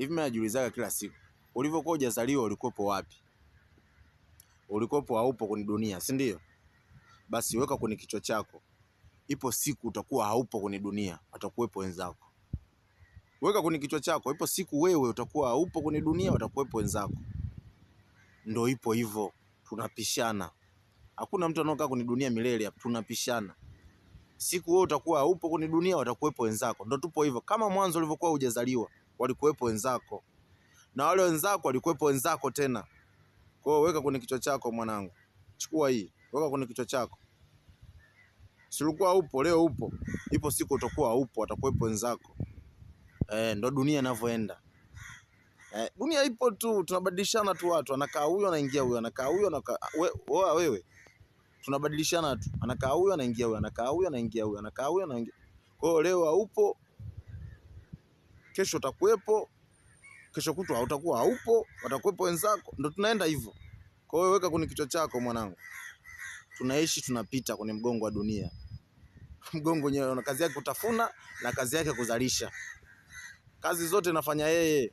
Hivi mimi najiulizaga kila siku, ulivyokuwa hujazaliwa ulikopo wapi? Ulikopo haupo kwenye dunia, si ndio? Basi weka kwenye kichwa chako, ipo siku utakuwa haupo kwenye dunia, watakuwepo wenzako. Weka kwenye kichwa chako, ipo siku wewe utakuwa haupo kwenye dunia, watakuwepo wenzako. Ndio ipo hivyo, tunapishana. Hakuna mtu anaokaa kwenye dunia milele hapa, tunapishana. Siku wewe utakuwa haupo kwenye dunia, watakuwepo wenzako. Ndio tupo hivyo. Kama mwanzo ulivyokuwa hujazaliwa, walikuwepo wenzako. Na wale wenzako walikuwepo wenzako tena. Kwa hiyo weka kwenye kichwa chako mwanangu. Chukua hii, weka kwenye kichwa chako. Si ulikuwa upo, leo upo. Ipo siku utakuwa upo, watakuwepo wenzako. Ndio dunia inavyoenda. Dunia ipo tu, tunabadilishana tu watu. Anakaa huyo anaingia huyo, anakaa huyo anakaa wewe. Tunabadilishana tu. Anakaa huyo anaingia huyo, anakaa huyo anaingia huyo, anakaa huyo anaingia. Kwa hiyo leo haupo, kesho utakuwepo, kesho kutwa hautakuwa haupo, watakuwepo wenzako. Ndio tunaenda hivyo. Kwa hiyo weka kwenye kichwa chako mwanangu. Tunaishi tunapita kwenye mgongo wa dunia. Mgongo wenyewe una kazi yake kutafuna na kazi yake kuzalisha. Kazi zote nafanya yeye.